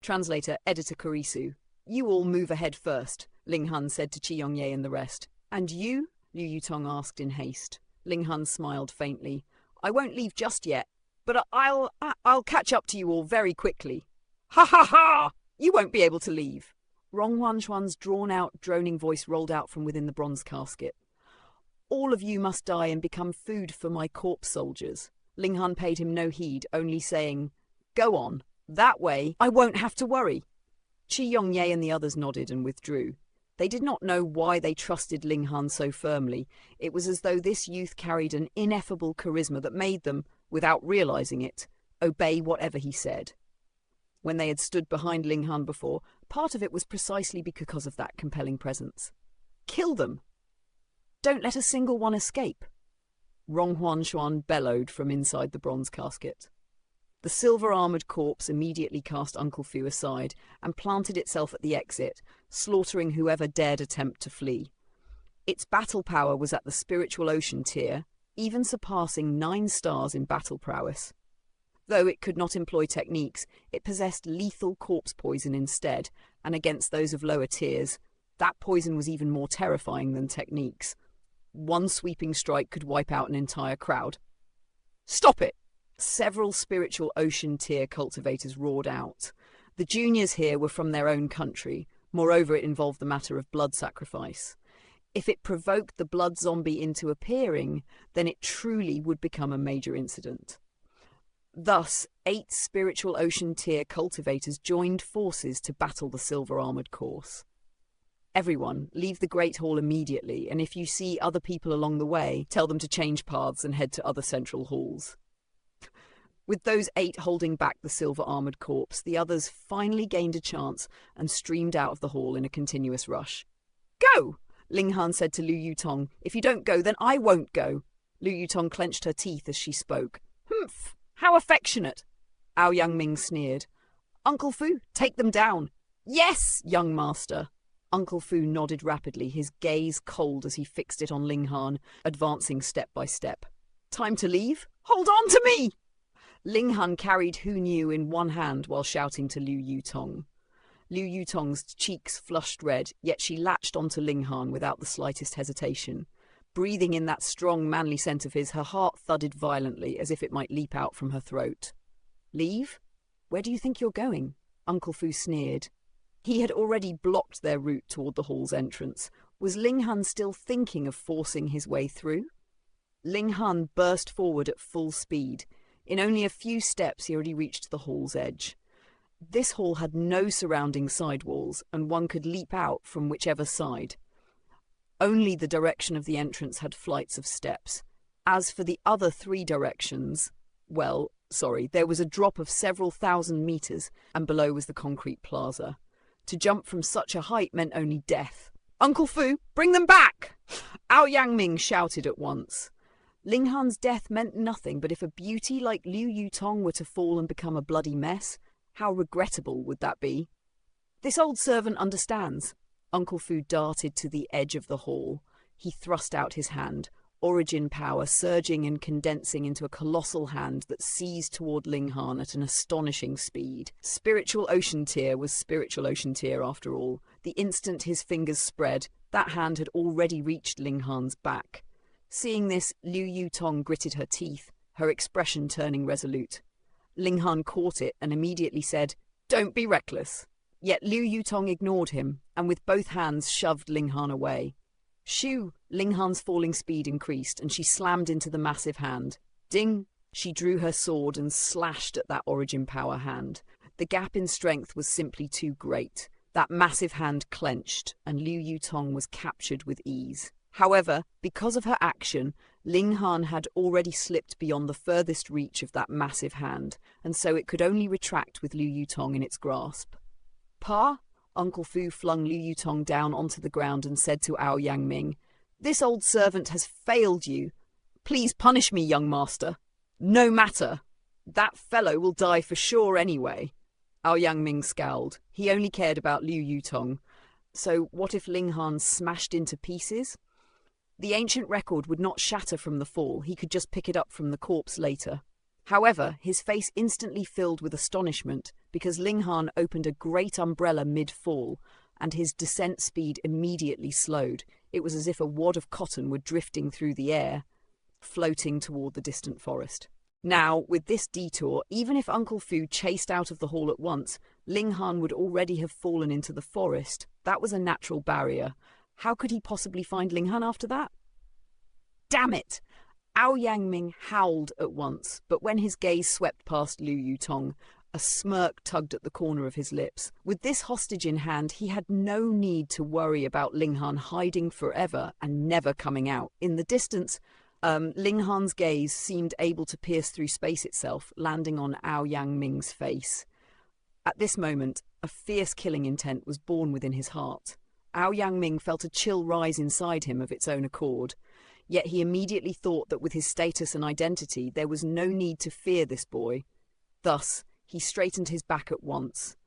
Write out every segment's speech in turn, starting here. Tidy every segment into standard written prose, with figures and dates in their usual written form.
Translator, Editor Kurisu. You all move ahead first, Ling Han said to Qi Yongye and the rest. And you? Liu Yutong asked in haste. Ling Han smiled faintly. I won't leave just yet, but I'll catch up to you all very quickly. Ha ha ha! You won't be able to leave. Rong Huanshuan's drawn-out, droning voice rolled out from within the bronze casket. All of you must die and become food for my corpse soldiers. Ling Han paid him no heed, only saying, Go on. That way, I won't have to worry. Qi Yongye and the others nodded and withdrew. They did not know why they trusted Ling Han so firmly. It was as though this youth carried an ineffable charisma that made them, without realizing it, obey whatever he said. When they had stood behind Ling Han before, part of it was precisely because of that compelling presence. Kill them! Don't let a single one escape! Rong Huanshuan bellowed from inside the bronze casket. The silver-armoured corpse immediately cast Uncle Fu aside and planted itself at the exit, slaughtering whoever dared attempt to flee. Its battle power was at the spiritual ocean tier, even surpassing 9 stars in battle prowess. Though it could not employ techniques, it possessed lethal corpse poison instead, and against those of lower tiers, that poison was even more terrifying than techniques. One sweeping strike could wipe out an entire crowd. Stop it! Several spiritual ocean tier cultivators roared out. The juniors here were from their own country. Moreover, it involved the matter of blood sacrifice. If it provoked the blood zombie into appearing, then it truly would become a major incident. Thus, 8 spiritual ocean tier cultivators joined forces to battle the silver-armoured course. Everyone, leave the Great Hall immediately, and if you see other people along the way, tell them to change paths and head to other central halls. With those 8 holding back the silver-armoured corpse, the others finally gained a chance and streamed out of the hall in a continuous rush. Go! Ling Han said to Liu Yutong. If you don't go, then I won't go. Liu Yutong clenched her teeth as she spoke. Humph! How affectionate! Ao Yangming sneered. Uncle Fu, take them down. Yes, young master. Uncle Fu nodded rapidly, his gaze cold as he fixed it on Ling Han, advancing step by step. Time to leave? Hold on to me! Ling Han carried Hu Niu in one hand while shouting to Liu Yutong. Liu Yutong's cheeks flushed red, yet she latched onto Ling Han without the slightest hesitation. Breathing in that strong, manly scent of his, her heart thudded violently, as if it might leap out from her throat. Leave? Where do you think you're going? Uncle Fu sneered. He had already blocked their route toward the hall's entrance. Was Ling Han still thinking of forcing his way through? Ling Han burst forward at full speed. In only a few steps he already reached the hall's edge. This hall had no surrounding sidewalls, and one could leap out from whichever side. Only the direction of the entrance had flights of steps. As for the other 3 directions, there was a drop of several thousand meters, and below was the concrete plaza. To jump from such a height meant only death. Uncle Fu, bring them back! Ao Yangming shouted at once. Ling Han's death meant nothing, but if a beauty like Liu Yutong were to fall and become a bloody mess, how regrettable would that be? This old servant understands. Uncle Fu darted to the edge of the hall. He thrust out his hand, origin power surging and condensing into a colossal hand that seized toward Ling Han at an astonishing speed. Spiritual ocean tier was spiritual ocean tier after all. The instant his fingers spread, that hand had already reached Ling Han's back. Seeing this, Liu Yutong gritted her teeth, her expression turning resolute. Ling Han caught it and immediately said, "Don't be reckless." Yet Liu Yutong ignored him, and with both hands shoved Ling Han away. Shoo! Ling Han's falling speed increased, and she slammed into the massive hand. Ding! She drew her sword and slashed at that origin power hand. The gap in strength was simply too great. That massive hand clenched, and Liu Yutong was captured with ease. However, because of her action, Ling Han had already slipped beyond the furthest reach of that massive hand, and so it could only retract with Liu Yutong in its grasp. Pa? Uncle Fu flung Liu Yutong down onto the ground and said to Ao Yangming, "This old servant has failed you. Please punish me, young master." "No matter. That fellow will die for sure anyway." Ao Yangming scowled. He only cared about Liu Yutong. So what if Ling Han smashed into pieces? The ancient record would not shatter from the fall. He could just pick it up from the corpse later. However, his face instantly filled with astonishment because Ling Han opened a great umbrella mid-fall, and his descent speed immediately slowed. It was as if a wad of cotton were drifting through the air, floating toward the distant forest. Now, with this detour, even if Uncle Fu chased out of the hall at once, Ling Han would already have fallen into the forest. That was a natural barrier. How could he possibly find Ling Han after that? Damn it! Ao Yangming howled at once, but when his gaze swept past Liu Yutong, a smirk tugged at the corner of his lips. With this hostage in hand, he had no need to worry about Ling Han hiding forever and never coming out. In the distance, Ling Han's gaze seemed able to pierce through space itself, landing on Ao Yangming's face. At this moment, a fierce killing intent was born within his heart. Ao Yangming felt a chill rise inside him of its own accord. Yet he immediately thought that with his status and identity, there was no need to fear this boy. Thus, he straightened his back at once.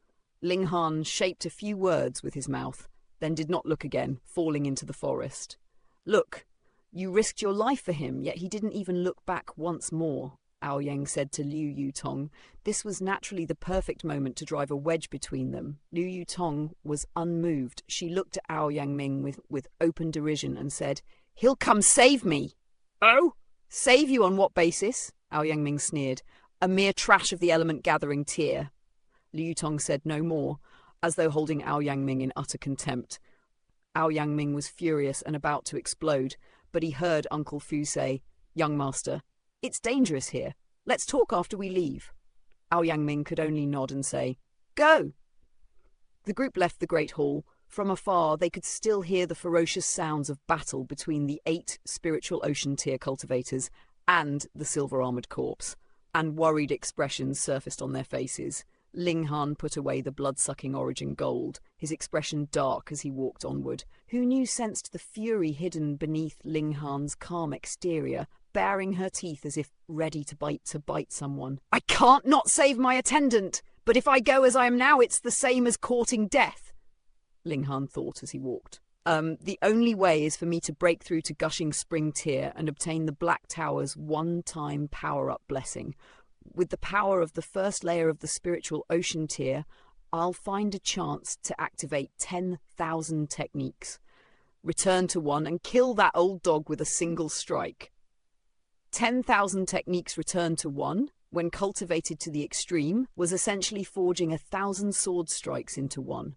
Ling Han shaped a few words with his mouth, then did not look again, falling into the forest. Look, you risked your life for him, yet he didn't even look back once more, Ao Yang said to Liu Yutong. This was naturally the perfect moment to drive a wedge between them. Liu Yutong was unmoved. She looked at Ao Yangming with open derision and said, "He'll come save me." "Oh? Save you on what basis?" Ao Yangming sneered. "A mere trash of the element-gathering tier." Liu Yutong said no more, as though holding Ao Yangming in utter contempt. Ao Yangming was furious and about to explode, but he heard Uncle Fu say, "Young master, it's dangerous here. Let's talk after we leave." Ao Yangming could only nod and say, "Go." The group left the Great Hall. From afar, they could still hear the ferocious sounds of battle between the 8 spiritual ocean tier cultivators and the silver-armored corpse, and worried expressions surfaced on their faces. Ling Han put away the blood-sucking origin gold, his expression dark as he walked onward. Who knew sensed the fury hidden beneath Ling Han's calm exterior, baring her teeth as if ready to bite someone. "I can't not save my attendant, but if I go as I am now, it's the same as courting death," Ling Han thought as he walked. The only way is for me to break through to Gushing Spring Tier and obtain the Black Tower's one-time power-up blessing. With the power of the first layer of the spiritual ocean tier, I'll find a chance to activate 10,000 techniques. Return to 1 and kill that old dog with a single strike. 10,000 techniques returned to 1, when cultivated to the extreme, was essentially forging 1,000 sword strikes into 1.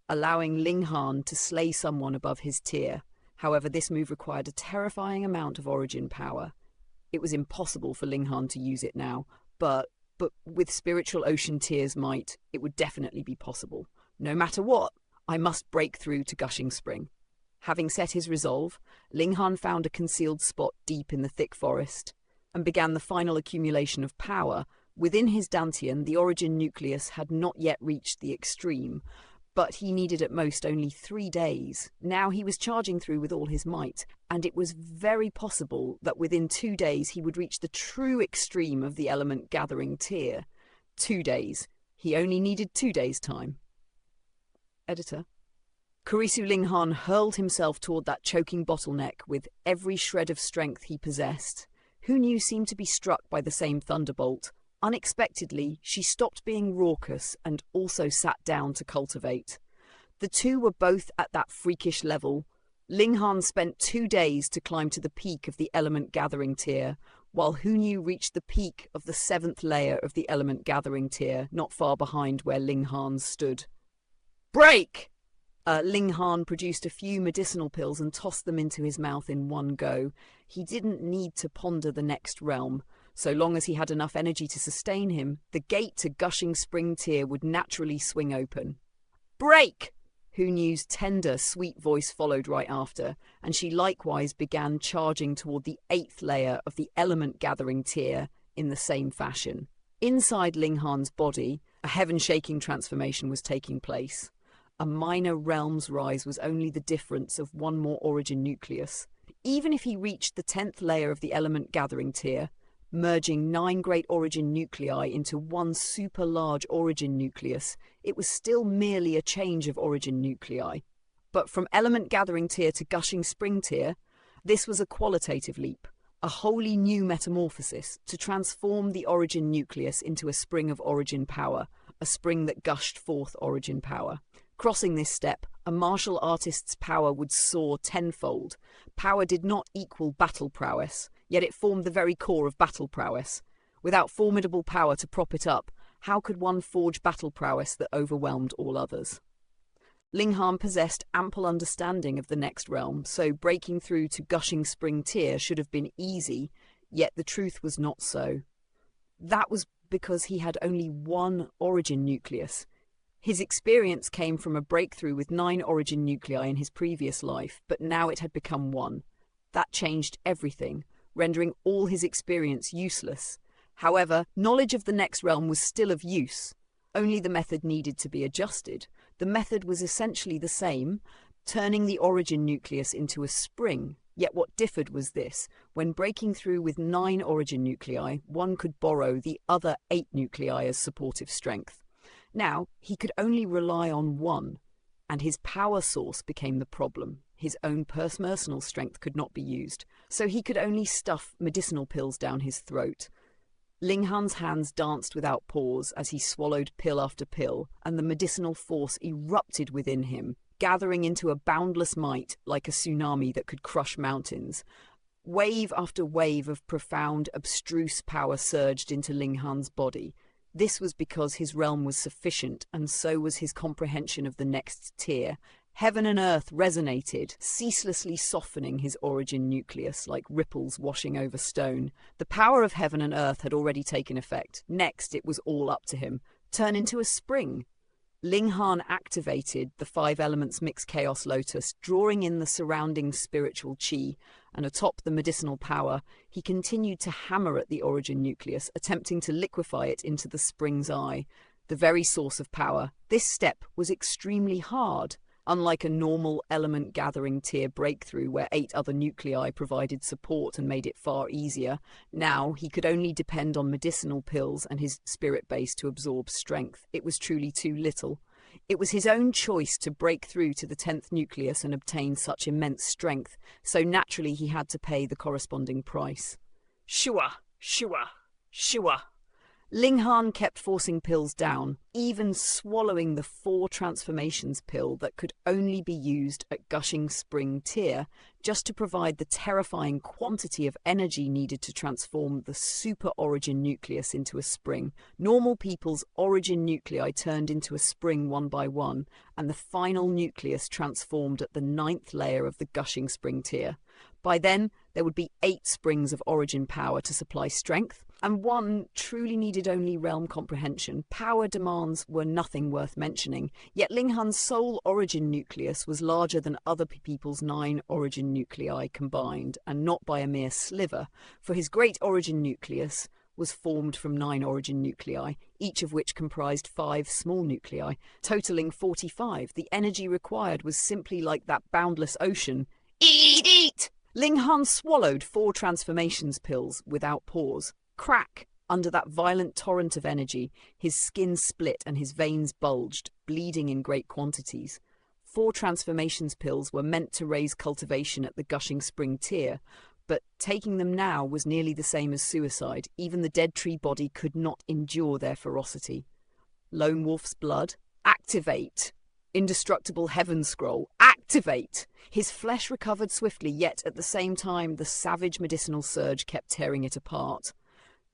Allowing Ling Han to slay someone above his tier. However, this move required a terrifying amount of origin power. It was impossible for Ling Han to use it now, but with spiritual ocean tier's might, it would definitely be possible. No matter what, I must break through to Gushing Spring. Having set his resolve, Ling Han found a concealed spot deep in the thick forest and began the final accumulation of power. Within his Dantian, the origin nucleus had not yet reached the extreme, but he needed at most only 3 days. Now he was charging through with all his might, and it was very possible that within 2 days he would reach the true extreme of the element-gathering tier. 2 days. He only needed 2 days' time. Editor. Kurisu Ling Han hurled himself toward that choking bottleneck with every shred of strength he possessed. Who knew seemed to be struck by the same thunderbolt. Unexpectedly, she stopped being raucous and also sat down to cultivate. The two were both at that freakish level. Ling Han spent 2 days to climb to the peak of the element-gathering tier, while Hu Niu reached the peak of the 7th layer of the element-gathering tier, not far behind where Ling Han stood. "Break!" Ling Han produced a few medicinal pills and tossed them into his mouth in one go. He didn't need to ponder the next realm. So long as he had enough energy to sustain him, the gate to Gushing Spring Tier would naturally swing open. "Break!" Hu Niu's tender, sweet voice followed right after, and she likewise began charging toward the 8th layer of the element-gathering tier in the same fashion. Inside Ling Han's body, a heaven-shaking transformation was taking place. A minor realm's rise was only the difference of one more origin nucleus. Even if he reached the 10th layer of the element-gathering tier, merging 9 great origin nuclei into one super large origin nucleus, it was still merely a change of origin nuclei. But from element gathering tier to Gushing Spring Tier, this was a qualitative leap. a wholly new metamorphosis to transform the origin nucleus into a spring of origin power, a spring that gushed forth origin power. Crossing this step, a martial artist's power would soar tenfold. Power did not equal battle prowess, yet it formed the very core of battle prowess. Without formidable power to prop it up, how could one forge battle prowess that overwhelmed all others? Ling Han possessed ample understanding of the next realm, so breaking through to Gushing Spring Tier should have been easy, yet the truth was not so. That was because he had only one origin nucleus. His experience came from a breakthrough with 9 origin nuclei in his previous life, but now it had become 1. That changed everything, rendering all his experience useless. However, knowledge of the next realm was still of use. Only the method needed to be adjusted. The method was essentially the same, turning the origin nucleus into a spring. Yet what differed was this: when breaking through with 9 origin nuclei, one could borrow the other 8 nuclei as supportive strength. Now, he could only rely on 1, and his power source became the problem. His own personal strength could not be used, so he could only stuff medicinal pills down his throat. Ling Han's hands danced without pause as he swallowed pill after pill, and the medicinal force erupted within him, gathering into a boundless might like a tsunami that could crush mountains. Wave after wave of profound, abstruse power surged into Ling Han's body. This was because his realm was sufficient, and so was his comprehension of the next tier. Heaven and earth resonated, ceaselessly softening his origin nucleus like ripples washing over stone. The power of heaven and earth had already taken effect. Next, it was all up to him. Turn into a spring. Ling Han activated the 5 elements mixed chaos lotus, drawing in the surrounding spiritual chi, and atop the medicinal power, he continued to hammer at the origin nucleus, attempting to liquefy it into the spring's eye, the very source of power. This step was extremely hard. Unlike a normal element gathering tier breakthrough where 8 other nuclei provided support and made it far easier, now he could only depend on medicinal pills and his spirit base to absorb strength. It was truly too little. It was his own choice to break through to the 10th nucleus and obtain such immense strength, so naturally he had to pay the corresponding price. Shua, shua, shua. Ling Han kept forcing pills down, even swallowing the 4 transformations pill that could only be used at Gushing Spring Tier, just to provide the terrifying quantity of energy needed to transform the super origin nucleus into a spring. Normal people's origin nuclei turned into a spring one by one, and the final nucleus transformed at the 9th layer of the Gushing Spring Tier. By then, there would be 8 springs of origin power to supply strength, and 1 truly needed only realm comprehension. Power demands were nothing worth mentioning, yet Ling Han's sole origin nucleus was larger than other people's 9 origin nuclei combined, and not by a mere sliver, for his great origin nucleus was formed from 9 origin nuclei, each of which comprised 5 small nuclei, totaling 45. The energy required was simply like that boundless ocean. Eat, eat! Ling Han swallowed 4 transformations pills without pause. Crack! Under that violent torrent of energy, his skin split and his veins bulged, bleeding in great quantities. 4 transformations pills were meant to raise cultivation at the Gushing Spring Tier, but taking them now was nearly the same as suicide. Even the dead tree body could not endure their ferocity. Lone Wolf's blood? Activate! Indestructible Heaven Scroll, activate! His flesh recovered swiftly, yet at the same time the savage medicinal surge kept tearing it apart.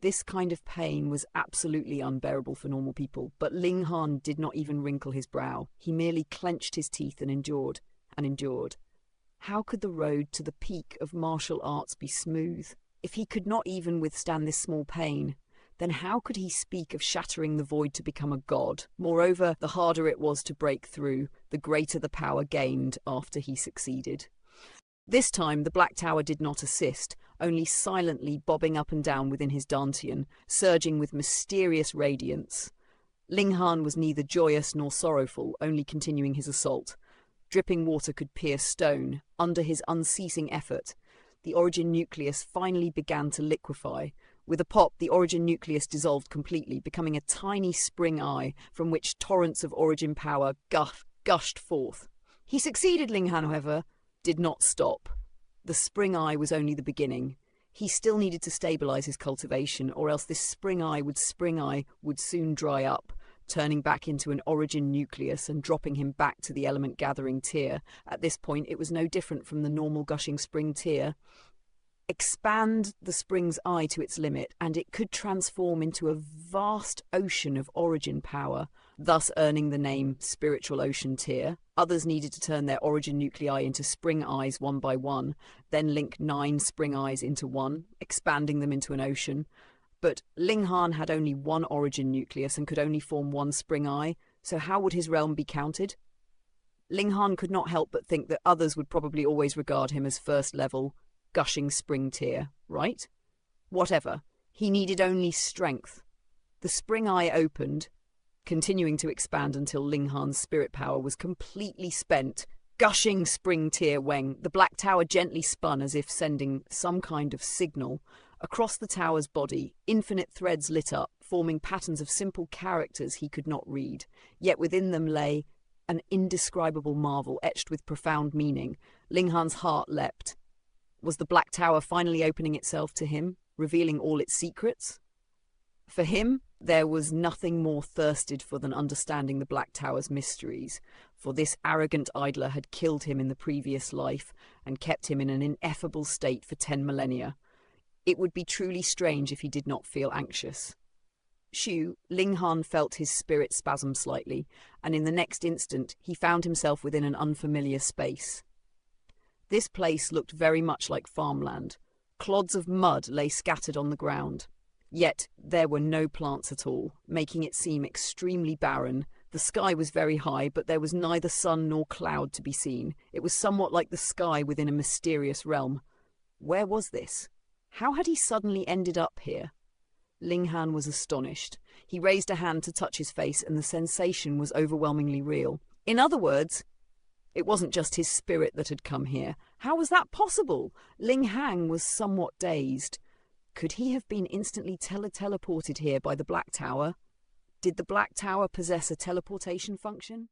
This kind of pain was absolutely unbearable for normal people, but Ling Han did not even wrinkle his brow. He merely clenched his teeth and endured, and endured. How could the road to the peak of martial arts be smooth? If he could not even withstand this small pain, then how could he speak of shattering the void to become a god? Moreover, the harder it was to break through, the greater the power gained after he succeeded. This time the Black Tower did not assist, only silently bobbing up and down within his dantian, surging with mysterious radiance. Ling Han was neither joyous nor sorrowful, only continuing his assault. Dripping water could pierce stone. Under his unceasing effort, the origin nucleus finally began to liquefy. With a pop, the origin nucleus dissolved completely, becoming a tiny spring eye from which torrents of origin power gushed forth. He succeeded. Ling Han, however, did not stop. The spring eye was only the beginning. He still needed to stabilize his cultivation, or else this spring eye would soon dry up, turning back into an origin nucleus and dropping him back to the element-gathering tier. At this point, it was no different from the normal gushing spring tier. Expand the spring's eye to its limit, and it could transform into a vast ocean of origin power, thus earning the name Spiritual Ocean Tier. Others needed to turn their origin nuclei into spring eyes one by one, then link 9 spring eyes into one, expanding them into an ocean. But Ling Han had only one origin nucleus and could only form one spring eye, so how would his realm be counted? Ling Han could not help but think that others would probably always regard him as first level, gushing spring tier, right? Whatever. He needed only strength. The spring eye opened, continuing to expand until Ling Han's spirit power was completely spent. Gushing spring tier Weng, the black tower gently spun as if sending some kind of signal. Across the tower's body, infinite threads lit up, forming patterns of simple characters he could not read. Yet within them lay an indescribable marvel etched with profound meaning. Ling Han's heart leapt. Was the black tower finally opening itself to him, revealing all its secrets? For him, there was nothing more thirsted for than understanding the Black Tower's mysteries, for this arrogant idler had killed him in the previous life and kept him in an ineffable state for 10 millennia. It would be truly strange if he did not feel anxious. Ling Han felt his spirit spasm slightly, and in the next instant he found himself within an unfamiliar space. This place looked very much like farmland. Clods of mud lay scattered on the ground. Yet there were no plants at all, making it seem extremely barren. The sky was very high, but there was neither sun nor cloud to be seen. It was somewhat like the sky within a mysterious realm. Where was this? How had he suddenly ended up here? Ling Han was astonished. He raised a hand to touch his face, and the sensation was overwhelmingly real. In other words, it wasn't just his spirit that had come here. How was that possible? Ling Han was somewhat dazed. Could he have been instantly teleported here by the Black Tower? Did the Black Tower possess a teleportation function?